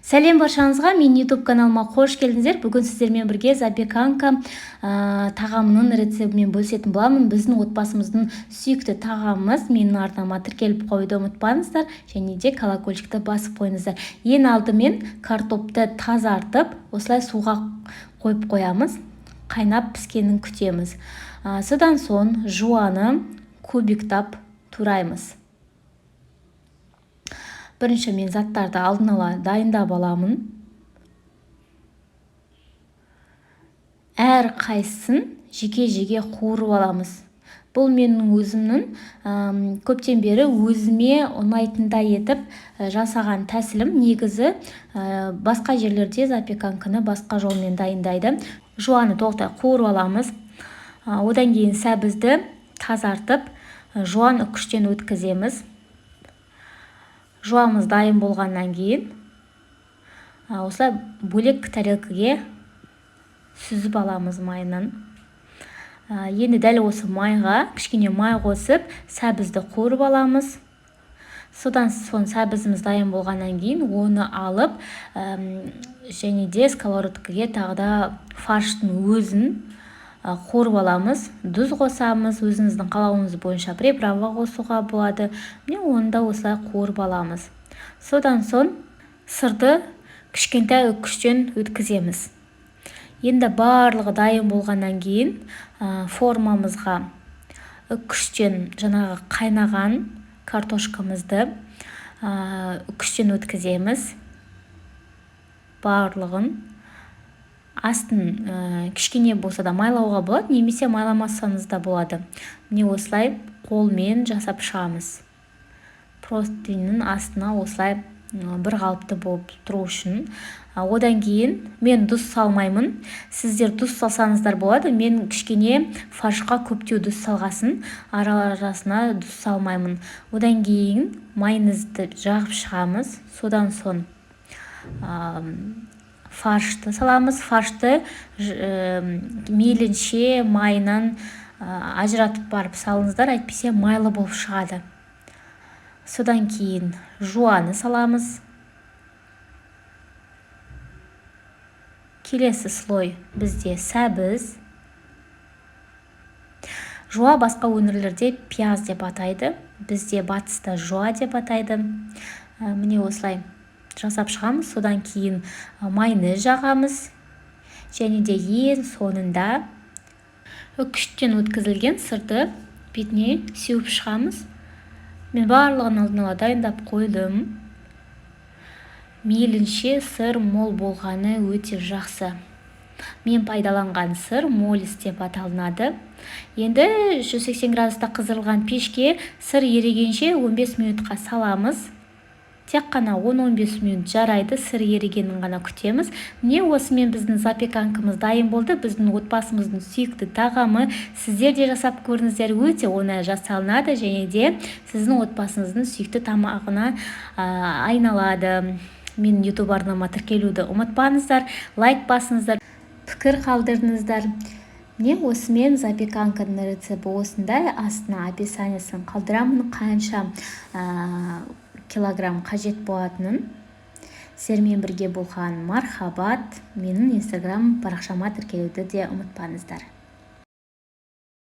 Сәлем баршаңызға, мен YouTube каналыма қош келдіңіздер. Бүгін сіздермен бірге запеканка тағамының рецебімен бөлісетін боламын. Біздің отбасымыздың сүйікті тағамымыз. Менің арнама тіркеліп қойды ұмытпаңыздар, және де колокольчикті басып қойыңыздар. Ең алдымен картопты тазартып, осылай суға қойып қоямыз. Қайнап піскенін күтеміз. Содан соң жуаны кубиктап тураймыз. Бірінші мен заттарды алдын ала дайындап аламын. Әр қайсысын жеке-жеке қуырып аламыз. Бұл менің өзімнің көптен бері өзіме ұнайтындай етіп жасаған тәсілім. Негізі басқа жерлерде запеканканы басқа жолмен дайындайды. Жуаны толықтай қуырып аламыз. Одан кейін сәбізді тазартып, жуан үккіштен өткіземіз. Жуамыз дайын болғаннан кейін осылай бөлек тарелкаге сүзіп аламыз майынан. Енді дәл осы майға кішкене май қосып, сәбізді қуырып аламыз. Содан соң сәбізіміз дайын болғаннан кейін оны алып, және де сковородкаға тағы да фарштың өзін қуырып аламыз. Тұз қосамыз, өзіңіздің қалауыңыз бойынша приправа қосуға болады. Оны да осылай қуырып аламыз. Содан соң сырды кішкентай үккіштен өткіземіз. Енді барлығы дайын болғаннан кейін формамызға үккіштен жаңағы қайнаған картошкамызды үккіштен өткіземіз. Барлығын астын кішкене болса да майлауға болады, немесе майламасаңыз да болады. Міне осылай қолмен жасап шығамыз. Простынның астына осылай бір қалыпты болып тұру үшін. Одан кейін мен тұз салмаймын. Сіздер тұз салсаңыздар болады. Мен кішкене фаршқа көптеу тұз салғасын, арасына тұз салмаймын. Одан кейін майонезді жағып шығамыз. Содан соң фаршты саламыз. Фаршты мейлінше майынан ажыратып барып салыңыздар, әйтпесе майлы болып шығады. Содан кейін жуаны саламыз. Келесі слой бізде сәбіз. Жуа басқа өңірлерде пияз деп атайды. Бізде батыста жуа деп атайды. Міне осылай жасап шығамыз. Содан кейін майонез жағамыз. Және де ең соңында үккіштен өткізілген сырды бетіне сеуіп шығамыз. Мен барлығын алдын ала дайындап қойдым. Мейлінше сыр мол болғаны өте жақсы. Мен пайдаланған сыр молис деп аталынады. Енді 180 градуста қыздырылған пешке сыр ерігенше 15 минутқа саламыз. Тек қана 10-15 минут жарайды, сыр ерігенін ғана күтеміз. Міне осымен біздің запеканкамыз дайын болды. Біздің отбасымыздың сүйікті тағамы. Сіздер де жасап көріңіздер, өте оңай жасалынады, және де сіздің отбасыңыздың сүйікті тамағына айналады. Мен YouTube арнама тіркелуді ұмытпаңыздар, лайк басыңыздар, пікір қалдырыңыздар. Міне осымен запеканканың рецебі осындай. Астына описаниесін қалдырамын, қанша килограмм қажет болатынын. Сіздермен бірге болған мархабат. Менің Instagram парақшама тіркелуді де ұмытпаңыздар.